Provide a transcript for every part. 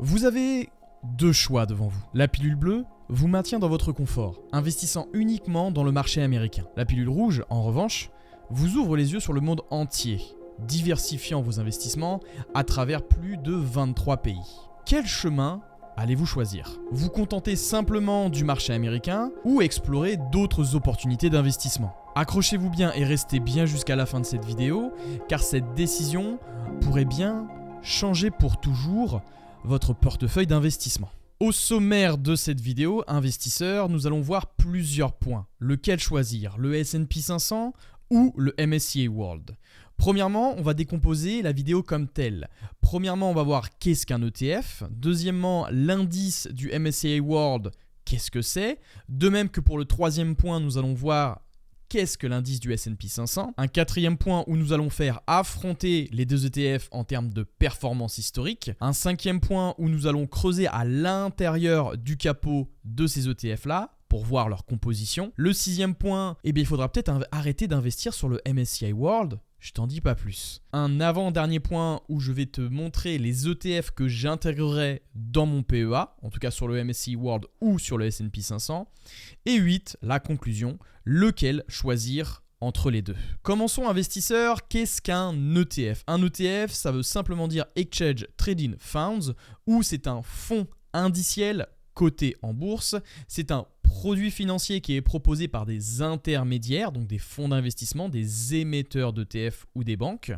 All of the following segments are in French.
Vous avez deux choix devant vous. La pilule bleue vous maintient dans votre confort, investissant uniquement dans le marché américain. La pilule rouge, en revanche, vous ouvre les yeux sur le monde entier, diversifiant vos investissements à travers plus de 23 pays. Quel chemin allez-vous choisir? Vous contenter simplement du marché américain ou explorer d'autres opportunités d'investissement? Accrochez-vous bien et restez bien jusqu'à la fin de cette vidéo, car cette décision pourrait bien changer pour toujours votre portefeuille d'investissement. Au sommaire de cette vidéo, investisseurs, nous allons voir plusieurs points. Lequel choisir? Le S&P 500 ou le MSCI World? Premièrement, on va décomposer la vidéo comme telle. Premièrement, on va voir qu'est-ce qu'un ETF. Deuxièmement, l'indice du MSCI World, qu'est-ce que c'est? De même que pour le troisième point, nous allons voir qu'est-ce que l'indice du S&P 500. Un quatrième point où nous allons faire affronter les deux ETF en termes de performance historique. Un cinquième point où nous allons creuser à l'intérieur du capot de ces ETF-là pour voir leur composition. Le sixième point, il faudra peut-être arrêter d'investir sur le MSCI World. Je t'en dis pas plus. Un avant-dernier point où je vais te montrer les ETF que j'intégrerai dans mon PEA, en tout cas sur le MSCI World ou sur le S&P 500. Et 8, la conclusion, lequel choisir entre les deux. Commençons investisseurs, qu'est-ce qu'un ETF? Un ETF, ça veut simplement dire Exchange Trading Funds, ou c'est un fonds indiciel coté en bourse. C'est un produit financier qui est proposé par des intermédiaires, donc des fonds d'investissement, des émetteurs d'ETF ou des banques.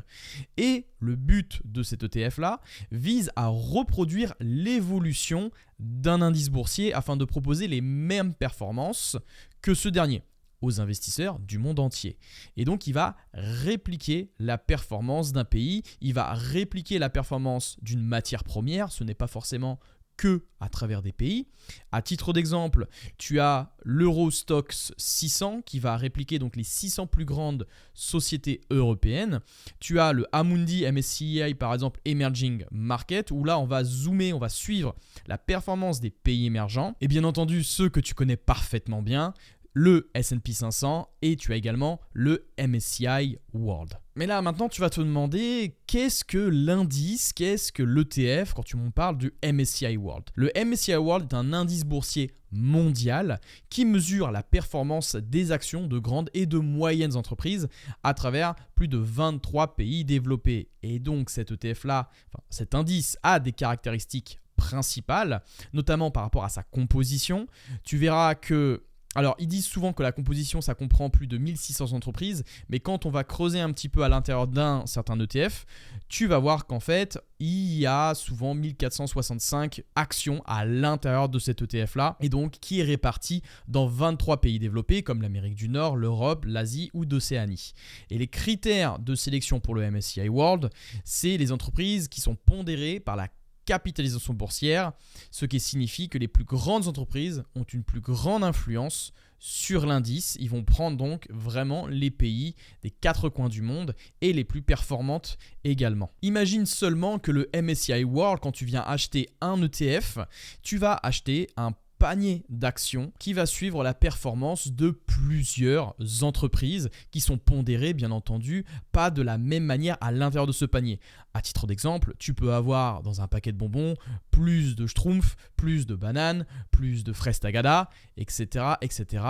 Et le but de cet ETF-là vise à reproduire l'évolution d'un indice boursier afin de proposer les mêmes performances que ce dernier aux investisseurs du monde entier. Et donc, il va répliquer la performance d'un pays, il va répliquer la performance d'une matière première, ce n'est pas forcément que à travers des pays. À titre d'exemple, tu as l'Eurostoxx 600 qui va répliquer donc les 600 plus grandes sociétés européennes. Tu as le Amundi MSCI par exemple Emerging Market où là on va zoomer, on va suivre la performance des pays émergents et bien entendu ceux que tu connais parfaitement bien, le S&P 500 et tu as également le MSCI World. Mais là maintenant tu vas te demander qu'est-ce que l'indice, qu'est-ce que l'ETF quand tu m'en parles du MSCI World. Le MSCI World est un indice boursier mondial qui mesure la performance des actions de grandes et de moyennes entreprises à travers plus de 23 pays développés. Et donc cet ETF-là, cet indice a des caractéristiques principales, notamment par rapport à sa composition. Tu verras que alors, ils disent souvent que la composition, ça comprend plus de 1600 entreprises, mais quand on va creuser un petit peu à l'intérieur d'un certain ETF, tu vas voir qu'en fait, il y a souvent 1465 actions à l'intérieur de cet ETF-là, et donc qui est réparti dans 23 pays développés, comme l'Amérique du Nord, l'Europe, l'Asie ou d'Océanie. Et les critères de sélection pour le MSCI World, c'est les entreprises qui sont pondérées par la capitalisation boursière, ce qui signifie que les plus grandes entreprises ont une plus grande influence sur l'indice. Ils vont prendre donc vraiment les pays des quatre coins du monde et les plus performantes également. Imagine seulement que le MSCI World, quand tu viens acheter un ETF, tu vas acheter un panier d'actions qui va suivre la performance de plusieurs entreprises qui sont pondérées bien entendu pas de la même manière à l'intérieur de ce panier. À titre d'exemple, tu peux avoir dans un paquet de bonbons plus de schtroumpfs, plus de bananes, plus de fraises tagada, etc., etc.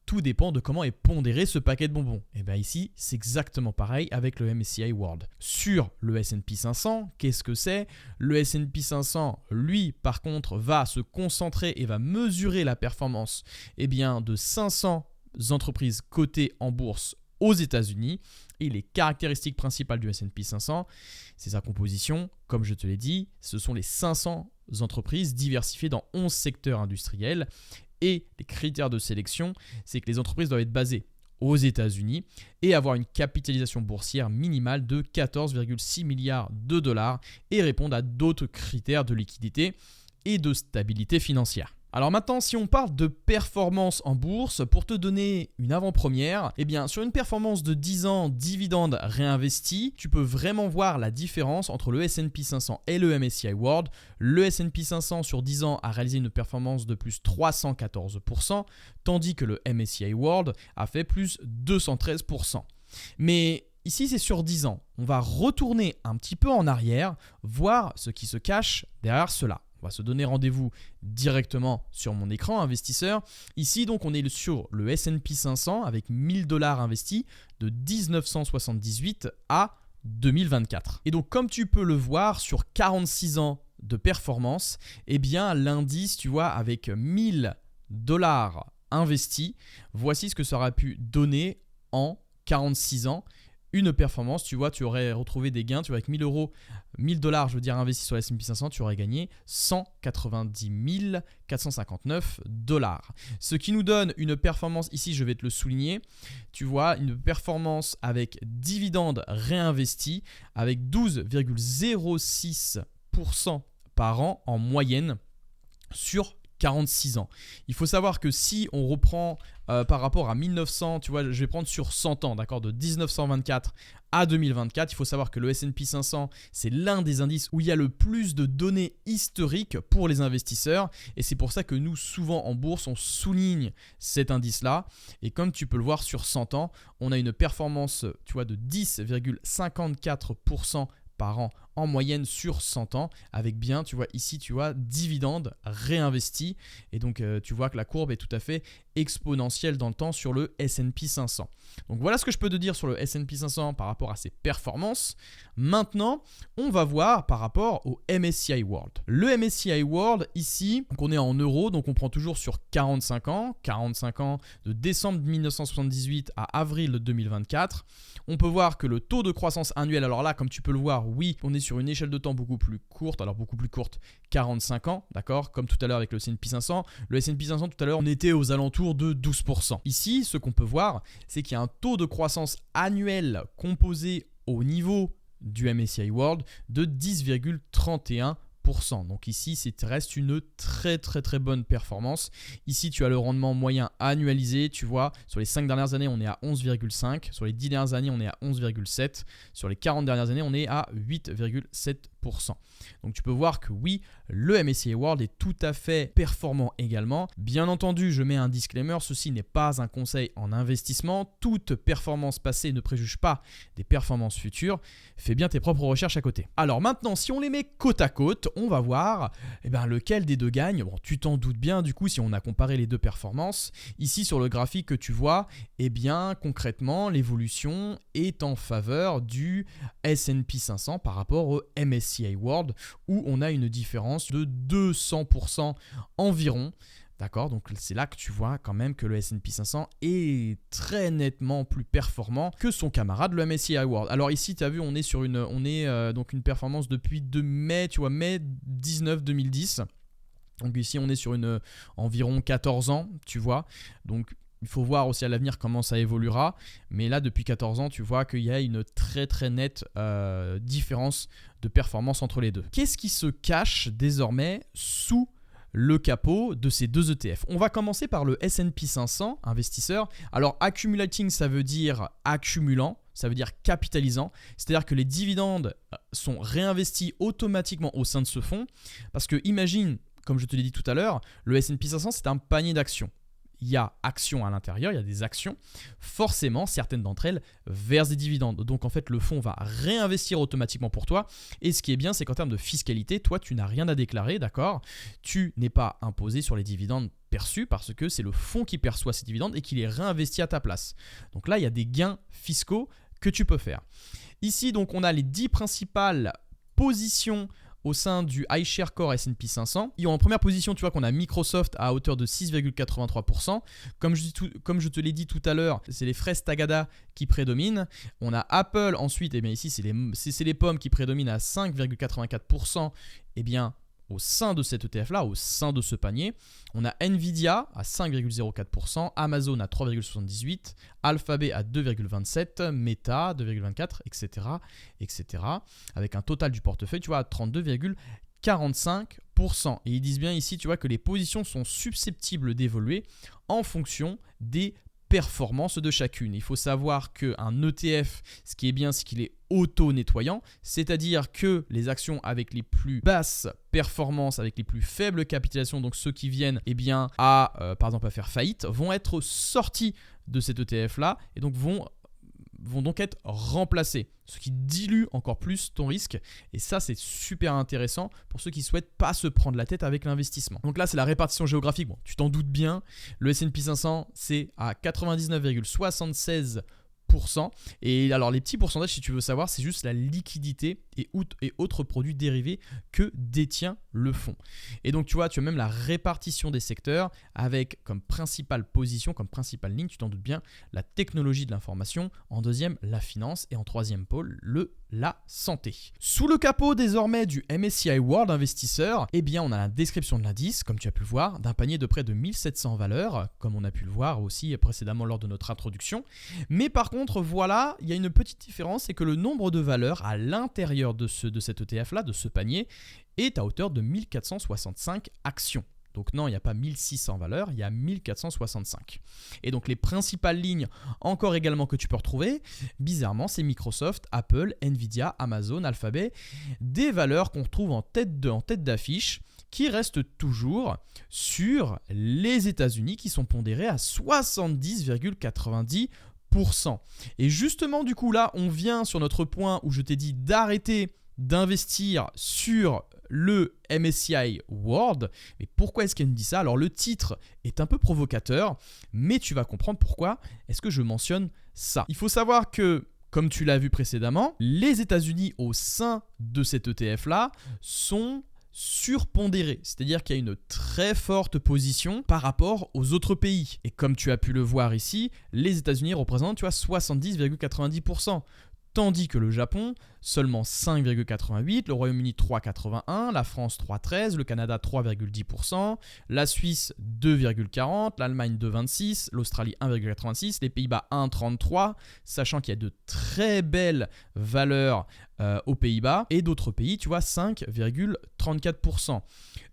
Tout dépend de comment est pondéré ce paquet de bonbons. Et bien ici, c'est exactement pareil avec le MSCI World. Sur le S&P 500, qu'est-ce que c'est? Le S&P 500, lui, par contre, va se concentrer et va mesurer la performance de 500 entreprises cotées en bourse aux États-Unis. Et les caractéristiques principales du S&P 500, c'est sa composition. Comme je te l'ai dit, ce sont les 500 entreprises diversifiées dans 11 secteurs industriels. Et les critères de sélection, c'est que les entreprises doivent être basées aux États-Unis et avoir une capitalisation boursière minimale de 14,6 milliards de dollars et répondre à d'autres critères de liquidité et de stabilité financière. Alors maintenant, si on parle de performance en bourse, pour te donner une avant-première, sur une performance de 10 ans dividende réinvesti, tu peux vraiment voir la différence entre le S&P 500 et le MSCI World. Le S&P 500 sur 10 ans a réalisé une performance de plus 314%, tandis que le MSCI World a fait plus 213%. Mais ici, c'est sur 10 ans. On va retourner un petit peu en arrière, voir ce qui se cache derrière cela. On va se donner rendez-vous directement sur mon écran investisseur. Ici, donc, on est sur le S&P 500 avec 1000 $ investis de 1978 à 2024. Et donc, comme tu peux le voir, sur 46 ans de performance, eh bien, l'indice, tu vois, avec 1000 $ investis, voici ce que ça aurait pu donner en 46 ans. Une performance, tu vois, tu aurais retrouvé des gains, tu vois, avec 1000 $, je veux dire, investis sur le S&P 500, tu aurais gagné 190 459 $. Ce qui nous donne une performance, ici je vais te le souligner, tu vois, une performance avec dividendes réinvestis avec 12,06% par an en moyenne sur 46 ans. Il faut savoir que si on reprend par rapport à 1900, tu vois, je vais prendre sur 100 ans, d'accord, de 1924 à 2024, il faut savoir que le S&P 500, c'est l'un des indices où il y a le plus de données historiques pour les investisseurs et c'est pour ça que nous, souvent en bourse, on souligne cet indice-là et comme tu peux le voir sur 100 ans, on a une performance, tu vois, de 10,54% par an en moyenne sur 100 ans avec bien, tu vois ici, tu vois, dividendes réinvestis et donc tu vois que la courbe est tout à fait exponentielle dans le temps sur le S&P 500. Donc voilà ce que je peux te dire sur le S&P 500 par rapport à ses performances. Maintenant, on va voir par rapport au MSCI World. Le MSCI World ici, donc on est en euros, donc on prend toujours sur 45 ans de décembre 1978 à avril 2024. On peut voir que le taux de croissance annuel, alors là, comme tu peux le voir, oui, on est sur une échelle de temps beaucoup plus courte, 45 ans, d'accord, comme tout à l'heure avec le S&P 500. Le S&P 500, tout à l'heure, on était aux alentours de 12%. Ici, ce qu'on peut voir, c'est qu'il y a un taux de croissance annuel composé au niveau du MSCI World de 10,31%. Donc ici, c'est reste une très bonne performance. Ici, tu as le rendement moyen annualisé, tu vois, sur les 5 dernières années, on est à 11,5, sur les 10 dernières années, on est à 11,7, sur les 40 dernières années, on est à 8,7%. Donc tu peux voir que oui, le MSCI World est tout à fait performant également. Bien entendu, je mets un disclaimer, ceci n'est pas un conseil en investissement. Toute performance passée ne préjuge pas des performances futures. Fais bien tes propres recherches à côté. Alors maintenant, si on les met côte à côte, on va voir lequel des deux gagne. Bon, tu t'en doutes bien du coup si on a comparé les deux performances. Ici sur le graphique que tu vois, concrètement, l'évolution est en faveur du S&P 500 par rapport au MSCI World où on a une différence de 200% environ. D'accord, donc c'est là que tu vois quand même que le S&P 500 est très nettement plus performant que son camarade le MSCI World. Alors ici, tu as vu, on est sur donc une performance depuis mai 19 2010. Donc ici, on est sur environ 14 ans, tu vois. Donc il faut voir aussi à l'avenir comment ça évoluera. Mais là, depuis 14 ans, tu vois qu'il y a une très nette différence de performance entre les deux. Qu'est-ce qui se cache désormais sous le capot de ces deux ETF? On va commencer par le S&P 500 investisseur. Alors accumulating, ça veut dire accumulant, ça veut dire capitalisant. C'est-à-dire que les dividendes sont réinvestis automatiquement au sein de ce fonds. Parce que imagine, comme je te l'ai dit tout à l'heure, le S&P 500 c'est un panier d'actions. Il y a actions à l'intérieur, il y a des actions. Forcément, certaines d'entre elles versent des dividendes. Donc en fait, le fonds va réinvestir automatiquement pour toi. Et ce qui est bien, c'est qu'en termes de fiscalité, toi, tu n'as rien à déclarer, d'accord? Tu n'es pas imposé sur les dividendes perçus parce que c'est le fonds qui perçoit ces dividendes et qui les réinvestit à ta place. Donc là, il y a des gains fiscaux que tu peux faire. Ici, donc, on a les 10 principales positions au sein du iShares Core S&P 500. Et en première position, tu vois qu'on a Microsoft à hauteur de 6,83%. Comme je te l'ai dit tout à l'heure, c'est les fraises Tagada qui prédominent. On a Apple ensuite, ici c'est les pommes qui prédominent à 5,84%. Au sein de cet ETF-là, au sein de ce panier, on a Nvidia à 5,04%, Amazon à 3,78%, Alphabet à 2,27%, Meta 2,24%, etc. Avec un total du portefeuille, tu vois, à 32,45%. Et ils disent bien ici, tu vois, que les positions sont susceptibles d'évoluer en fonction des performances de chacune. Il faut savoir qu'un ETF, ce qui est bien, c'est qu'il est auto-nettoyant, c'est-à-dire que les actions avec les plus basses performances, avec les plus faibles capitalisations, donc ceux qui viennent à, par exemple, à faire faillite, vont être sortis de cet ETF-là et donc vont vont donc être remplacés, ce qui dilue encore plus ton risque. Et ça, c'est super intéressant pour ceux qui souhaitent pas se prendre la tête avec l'investissement. Donc là, c'est la répartition géographique. Bon, tu t'en doutes bien, le S&P 500, c'est à 99,76%. Et alors les petits pourcentages, si tu veux savoir, c'est juste la liquidité et autres produits dérivés que détient le fonds. Et donc tu vois, tu as même la répartition des secteurs avec comme principale position, comme principale ligne, tu t'en doutes bien, la technologie de l'information, en deuxième la finance et en troisième pôle la santé. Sous le capot désormais du MSCI World Investisseur, eh bien on a la description de l'indice, comme tu as pu le voir, d'un panier de près de 1700 valeurs, comme on a pu le voir aussi précédemment lors de notre introduction. Mais par contre, voilà, il y a une petite différence, c'est que le nombre de valeurs à l'intérieur de cet ETF-là, de ce panier, est à hauteur de 1465 actions. Donc non, il n'y a pas 1600 valeurs, il y a 1465. Et donc les principales lignes encore également que tu peux retrouver, bizarrement, c'est Microsoft, Apple, Nvidia, Amazon, Alphabet, des valeurs qu'on retrouve en tête d'affiche qui restent toujours sur les États-Unis qui sont pondérés à 70,90%. Et justement, du coup, là, on vient sur notre point où je t'ai dit d'arrêter d'investir sur le MSCI World. Mais pourquoi est-ce qu'elle me dit ça? Alors le titre est un peu provocateur, mais tu vas comprendre pourquoi est-ce que je mentionne ça. Il faut savoir que, comme tu l'as vu précédemment, les États-Unis au sein de cet ETF-là sont surpondérés, c'est-à-dire qu'il y a une très forte position par rapport aux autres pays. Et comme tu as pu le voir ici, les États-Unis représentent 70,90%. Tandis que le Japon, seulement 5,88%, le Royaume-Uni 3,81%, la France 3,13%, le Canada 3,10%, la Suisse 2,40%, l'Allemagne 2,26%, l'Australie 1,86%, les Pays-Bas 1,33%, sachant qu'il y a de très belles valeurs aux Pays-Bas, et d'autres pays, tu vois, 5,34%.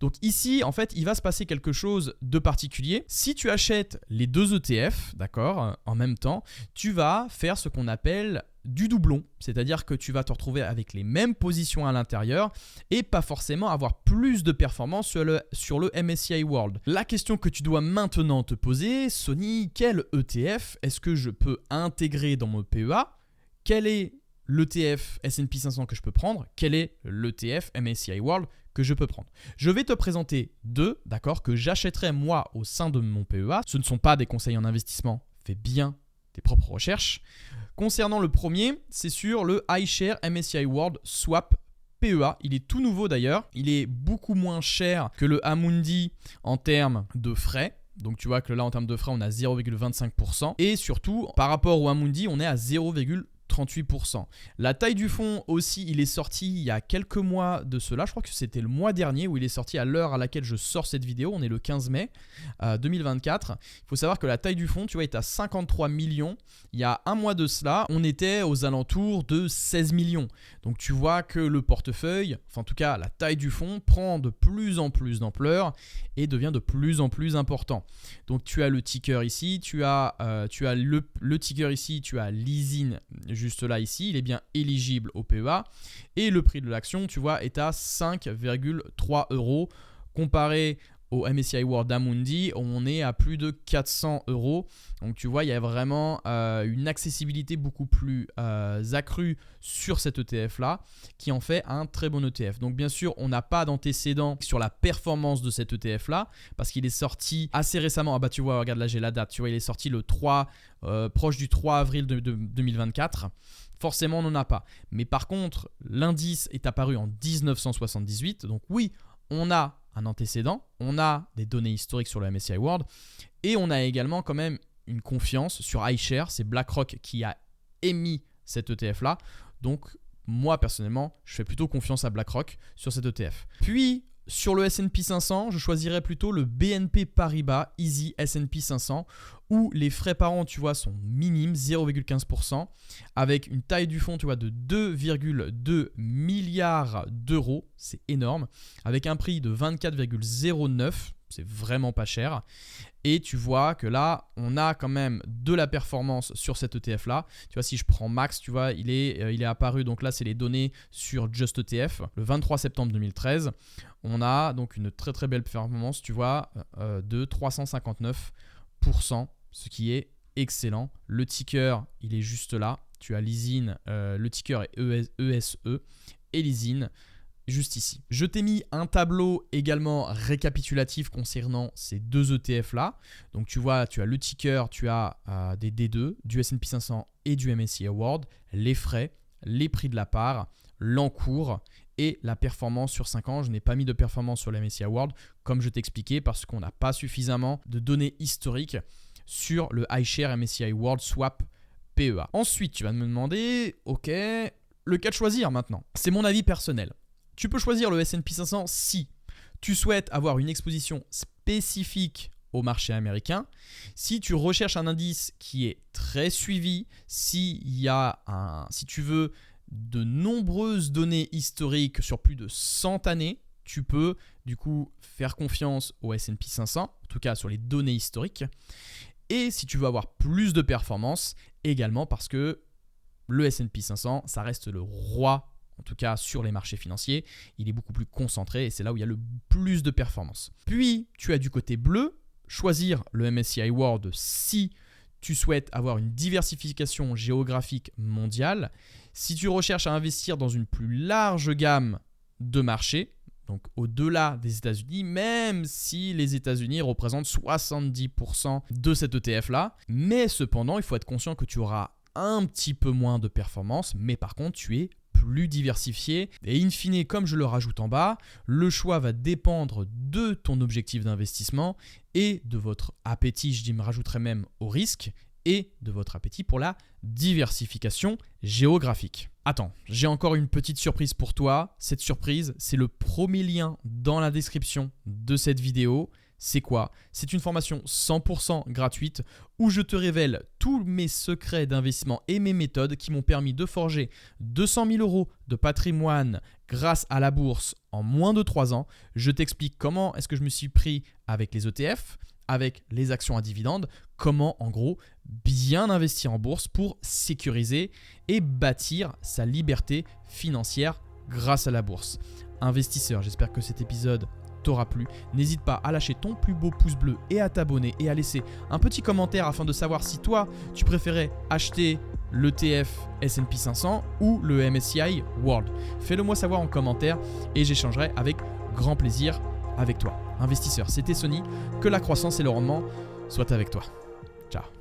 Donc ici, en fait, il va se passer quelque chose de particulier. Si tu achètes les deux ETF, d'accord, en même temps, tu vas faire ce qu'on appelle du doublon, c'est-à-dire que tu vas te retrouver avec les mêmes positions à l'intérieur et pas forcément avoir plus de performance sur le MSCI World. La question que tu dois maintenant te poser, Sony, quel ETF est-ce que je peux intégrer dans mon PEA? Quel est l'ETF S&P 500 que je peux prendre? Quel est l'ETF MSCI World que je peux prendre? Je vais te présenter deux, d'accord, que j'achèterai moi au sein de mon PEA. Ce ne sont pas des conseils en investissement, fais bien tes propres recherches. Concernant le premier, c'est sur le iShares MSCI World Swap PEA. Il est tout nouveau d'ailleurs. Il est beaucoup moins cher que le Amundi en termes de frais. Donc tu vois que là en termes de frais, on a 0,25%. Et surtout, par rapport au Amundi, on est à 0,38%. La taille du fonds aussi, il est sorti il y a quelques mois de cela. Je crois que c'était le mois dernier où il est sorti à l'heure à laquelle je sors cette vidéo. On est le 15 mai 2024. Il faut savoir que la taille du fonds, tu vois, est à 53 millions. Il y a un mois de cela, on était aux alentours de 16 millions. Donc tu vois que le portefeuille, enfin en tout cas la taille du fonds, prend de plus en plus d'ampleur et devient de plus en plus important. Donc tu as le ticker ici, tu as le ticker ici, tu as l'ISIN juste là ici, il est bien éligible au PEA et le prix de l'action, tu vois, est à 5,3 € comparé au MSCI World Amundi, on est à plus de 400 €. Donc tu vois, il y a vraiment une accessibilité beaucoup plus accrue sur cet ETF-là, qui en fait un très bon ETF. Donc bien sûr, on n'a pas d'antécédent sur la performance de cet ETF-là, parce qu'il est sorti assez récemment. Ah bah tu vois, regarde là, j'ai la date. Tu vois, il est sorti le 3, proche du 3 avril 2024. Forcément, on n'en a pas. Mais par contre, l'indice est apparu en 1978. Donc oui, on a un antécédent, on a des données historiques sur le MSCI World et on a également quand même une confiance sur iShares. C'est BlackRock qui a émis cet ETF-là. Donc moi personnellement, je fais plutôt confiance à BlackRock sur cet ETF. Puis sur le S&P 500, je choisirais plutôt le BNP Paribas Easy S&P 500 où les frais par an, tu vois, sont minimes, 0,15%, avec une taille du fonds, tu vois, de 2,2 milliards d'euros, c'est énorme, avec un prix de 24,09, c'est vraiment pas cher. Et tu vois que là, on a quand même de la performance sur cet ETF-là. Tu vois, si je prends Max, tu vois, il est apparu, donc là, c'est les données sur Just ETF, le 23 septembre 2013. On a donc une très très belle performance, tu vois, de 359%, ce qui est excellent. Le ticker, il est juste là. tu as Lysine, le ticker est ESE, et Lysine juste ici. Je t'ai mis un tableau également récapitulatif concernant ces deux ETF là. Donc tu vois, tu as le ticker, tu as des D2, du S&P 500 et du MSCI World, les frais, les prix de la part, l'encours et la performance sur 5 ans. Je n'ai pas mis de performance sur le MSCI World comme je t'ai expliqué parce qu'on n'a pas suffisamment de données historiques sur le iShares MSCI World Swap PEA. Ensuite, tu vas me demander, ok, le cas de choisir maintenant. C'est mon avis personnel. Tu peux choisir le S&P 500 si tu souhaites avoir une exposition spécifique au marché américain, si tu recherches un indice qui est très suivi, si tu veux de nombreuses données historiques sur plus de 100 années, tu peux du coup faire confiance au S&P 500, en tout cas sur les données historiques. Et si tu veux avoir plus de performance, également parce que le S&P 500, ça reste le roi, en tout cas sur les marchés financiers. Il est beaucoup plus concentré et c'est là où il y a le plus de performance. Puis, tu as du côté bleu, choisir le MSCI World si tu souhaites avoir une diversification géographique mondiale. Si tu recherches à investir dans une plus large gamme de marchés, donc au-delà des États-Unis, même si les États-Unis représentent 70% de cet ETF-là. Mais cependant, il faut être conscient que tu auras un petit peu moins de performance, mais par contre, tu es plus diversifié. Et in fine, comme je le rajoute en bas, le choix va dépendre de ton objectif d'investissement et de votre appétit, je me rajouterai même au risque, et de votre appétit pour la diversification géographique. Attends, j'ai encore une petite surprise pour toi. Cette surprise, c'est le premier lien dans la description de cette vidéo. C'est quoi? C'est une formation 100% gratuite où je te révèle tous mes secrets d'investissement et mes méthodes qui m'ont permis de forger 200 000 € de patrimoine grâce à la bourse en moins de 3 ans. Je t'explique comment est-ce que je me suis pris avec les ETF, avec les actions à dividendes, comment en gros bien investir en bourse pour sécuriser et bâtir sa liberté financière grâce à la bourse. Investisseur, j'espère que cet épisode t'aura plu. N'hésite pas à lâcher ton plus beau pouce bleu et à t'abonner et à laisser un petit commentaire afin de savoir si toi, tu préférais acheter l'ETF S&P 500 ou le MSCI World. Fais-le moi savoir en commentaire et j'échangerai avec grand plaisir avec toi. Investisseur, c'était Sony. Que la croissance et le rendement soient avec toi. Ciao.